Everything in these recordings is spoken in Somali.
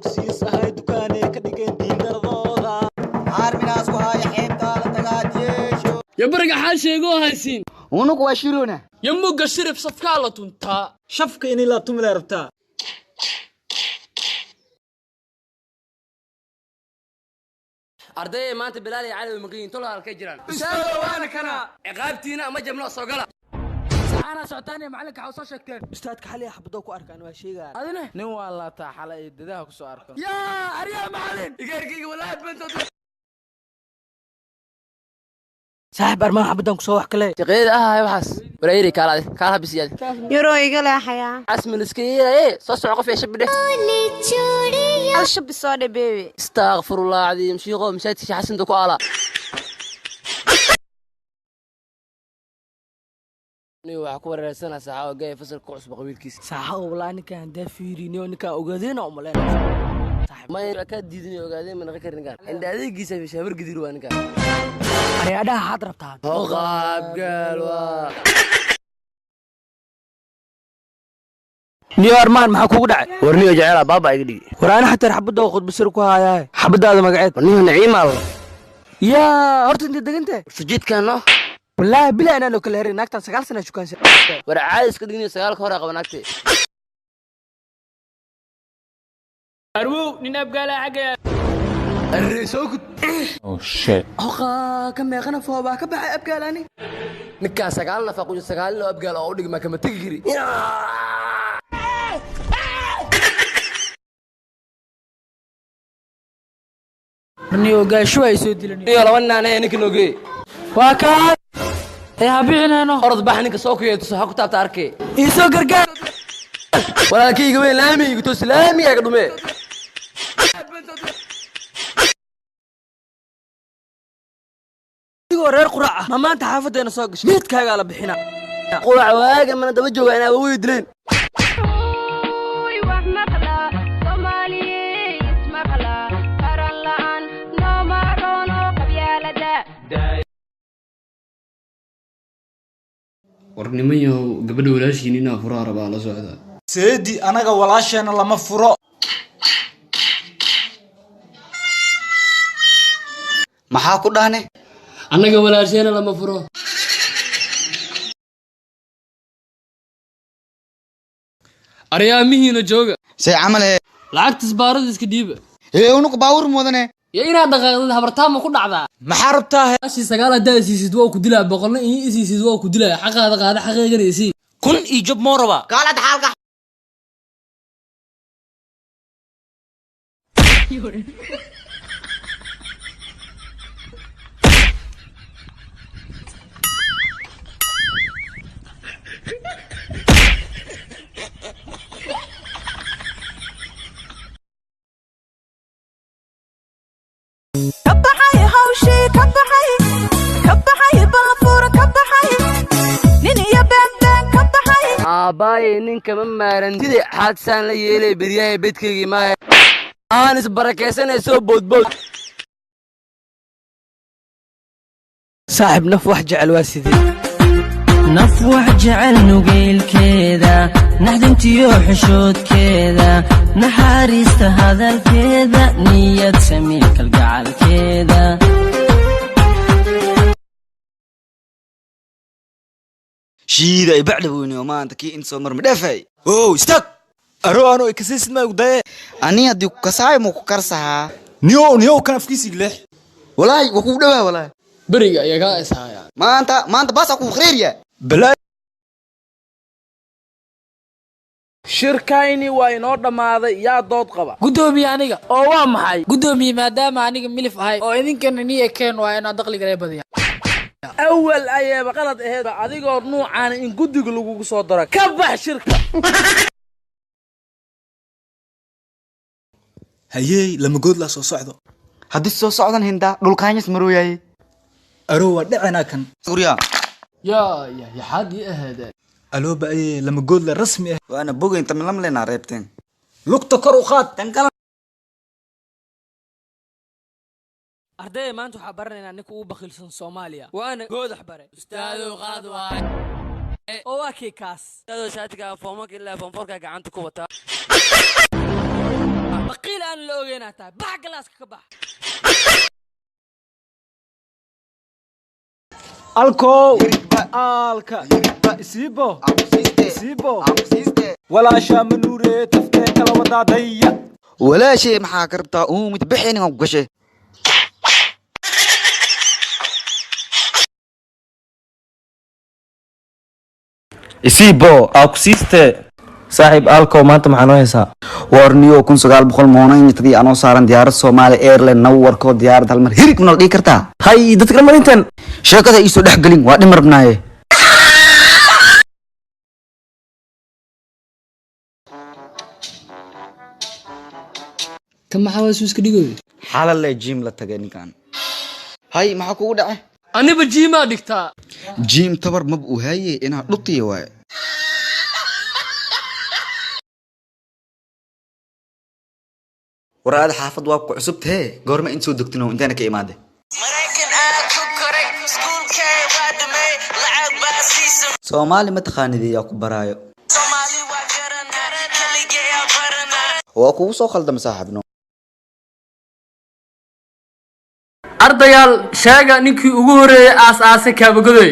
بوكسيس هاي دكاني كدقين دين دردودا عارمي ناس وهاي حيبتا لتقاتيشو يبرق حال شيغو هايسين ونك واشيرونا يمو قشرب صفكالة تنتا شفك إني لا تملا ربتا أردي ما أنت بلالي على المقين طلع الكجران بسالة وأنا كنا عقابتينا ما جبنا صقلة أنا سعتاني معلك حوصة شكتين أستاذك حالي حبدوك وأركان واشيغان أذنه نو والله تا حلا يددها كسو أركان يا أريا معلن يقرقي ولا بنت صاحب أرمان حبدوك سوح كلي تقيد هاي وحس وريري كالها بسيادة يرو يقول حياة اسم الاسكيرة إيه صوص عقف يا شبده الشب الصادق بيبي استغفر الله العظيم شيخو مشيت شي حسن دكو آلا waxaa ku wareersanaa saaxa oo gay fasalka cusub qabiilkiisa saaxa oo walaa ninka handa fiirino ninka ogaadeen oo maleen saaxib ma ka diidin ogaadeen ma naqan ninkan inda adeegiisa fi shabar gidir waa ninkan ariyaadaha had rabtaa oo qaab gal waa niyo armaan maxaa kugu dhacay warniyo jacayl baaba iga dhigi waraana xataa xabada qod bisir ku haayay xabadaada magaceed warniyo naciimal yaa horta inta degantay sujiidkano والله بلا أنا لو كل هري ناكتن سجال سنة شو كان سنة ورعايز كديني سجال خورا قبل ناكتي أرو ننبقى لا حاجة الرئيسوك Oh shit. أخا كم يغنى فوق كبح أبقى لاني نكا سجالنا فقول سجالنا أبقى لا أودي ما كم تجري مني وقاي شوي يسود لني يلا وانا أنا نك نوجي واكاد يا بينا أنا أرض بحنك سوكي تصحى كتاب تاركي يسوق رجال ولا كي قوي لامي قلت سلامي يا قدومي يقول قرعة ما أنت حافظ أنا سوق شميت كاي على بحنا قرع واقع من دبجوا أنا ويدلين warnimayo gabadha walaashiin inaa furaa rabaa la socda seedi anaga walaasheena lama furo maxaa ku dhaane anaga walaasheena lama furo aryaamihiina jooga say camal lacagta isbaarada iska dhiiba unug baawur mudane ya inaad dhaqaaqdid habartaama ku dhacdaa maxaa rabtaa ashii sagaal haddaa isiisid waa ku dilaa boqolna ii isiisid waa ku dilaa xaqaada qaada xaqeygana isii kun iyo job moo rabaa kaalad xaalka كبحي هوشي كبحي بافور كبحي نيني يا بنبن كبحي aabaye ninka ma maarantide xaadsaan la yeelay beryahay bedkaygii maahe aan isbarakaysanayso boodbood صاحب نف واحد جعل واسدي نف واحد جعل نقيل كذا نحدنتي وحشود كذا نحاريست هذا الكذا نية سميك القعال كذا shiida ibacda weyne oo maanta kii in soo mar madhafay oo stag aro ano ikasiis ma uday ani hadii ku kasaay ma ku karsaha niyo kan afkiisi leex walaahi waa ku dhawaa walaahi beriga iyagaa ishaya maanta baasa ku khreeriya bala shirkayni waa inoo dhamaaday yaa dood qaba gudoomiye aniga oo waa maxay gudoomiye maadaama aniga milif ahay oo idinkana niye keen waa inaa dakhliga la badiya awal ayaaba qalad aheed adigoo nuucaan in guddiga lagugu soo daro ka bax shirka hayay lama good la soo socdo haddii soo socdan hinda dhulkaanyas marooyay aro waa dhacana kan guriya ya xadii ahada alo baa lama good la rasmi ah waana boga inta milam leena reebteen lugta kor u qaad tan kala arday maanta waxa baranaynaa ninka ugu bakhilsan Soomaaliya waana goodax bare ustaadu qaad waay oo waa kii kaas ustaadu shaatiga foomka ilaa foomforka gacanta ku wata baqiil aan la ogeynaa tahay bax galaaska ka bax alko alka isibo walaasha manuure taftee kala wadaadaya walaashay maxaa ka rabtaa mid bixin aan ku gashay isibo ku siiste saaxiib alko maanta maxaa noo haysaa warniyo 1900 anoo saaran diyaarad Soomaali Airlines nawarko diyaarad hal mar hirig ma dhigi kartaa hay dadka marintan sheekada isu dhex galin waa dhimar rabnaaye كم حواس وسك ديغو xalal la gym la tagay ninkan hay maxaa kugu dhacay aniba jiimaa dhigtaa gym tabar mab u haye inaa dhutiyo waay waraad xaafad waa ku cusub tahay goorma in soo degtino intaana ka imaade Soomaali ma taqaanid yaa ku baraayo waa kugu soo khaldam saaxiibno ardayaal sheega ninkii ugu horeeyay aas-aasay kaabagodoy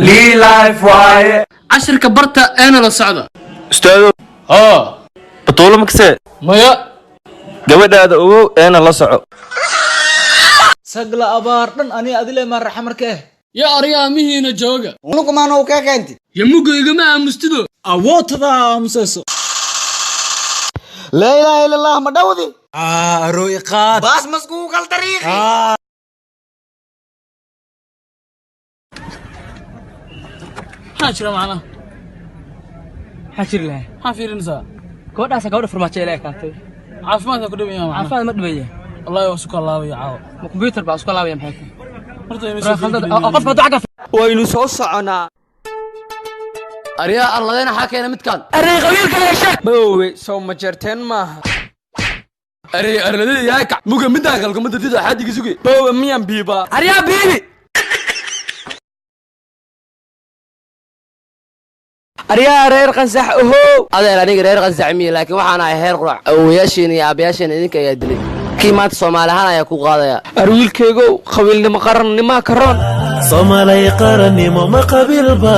lii life waaye cashirka barta eena la socda ustaado batuulo makse maya gabadhaada ogow eena la soco sagla abaar dhan ani adile ma raxa markee ya arigaa mihiina jooga unugu maana u ka keenti ya muga igama aamustido awootada aamuseso la ilaaha illa allah ma dhawdi rooy qaad baas masku kal tariiqi حاجر معنا حاجر لها حافير نساء كوداسا كودا فرماجه لا كانتي عافمادك كدبي يا معنا عفان ما دبيه الله يوسك الله ويعاو كمبيوتر با اسكو لاوي maxay horta inuu خلد قف ما دعك وينو soo socona ariya alladena xakeena midkaan aray qabiilka yeesha boowe soo ma jarteen maaha aray arladii yaay ka muga midaan kalka madadida xadiga sugi boowe miyan biiba ariya biibi ariya reer qansax oho adeer aniga reer qansax miye laakiin waxaan ahay heer qurac awooyaasheen iyo aabayaasheen idinka ayaa dilay kii maanta Soomaali ahaan ayaa ku qaadaya arwiilkaygo qabiilnimo qarannimo karoon Soomaali qarannimo ma qabiilba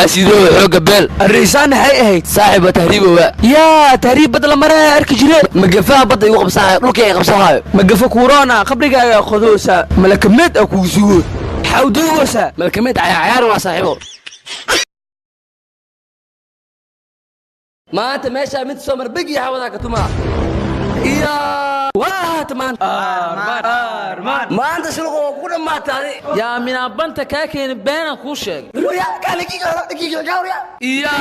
asido xooga beel الرئيسان هي اهيد saaxiib tahriibowa يا تهريب بدل مرة اركي جري magafaha badda igu qabsanayo dhulkii ay qabsanayo مقفة كورونا قبرقا خذوسا ملكمت اكو زود حاودوسا malkamid cayaar waa saaxiibo maanta meesha mid soo marbigi hawada ka tuma iya واه تمان armaan maanta shilqo ku dhamaatay yaa mina banta ka keen been ku sheeg ya kale kiga iya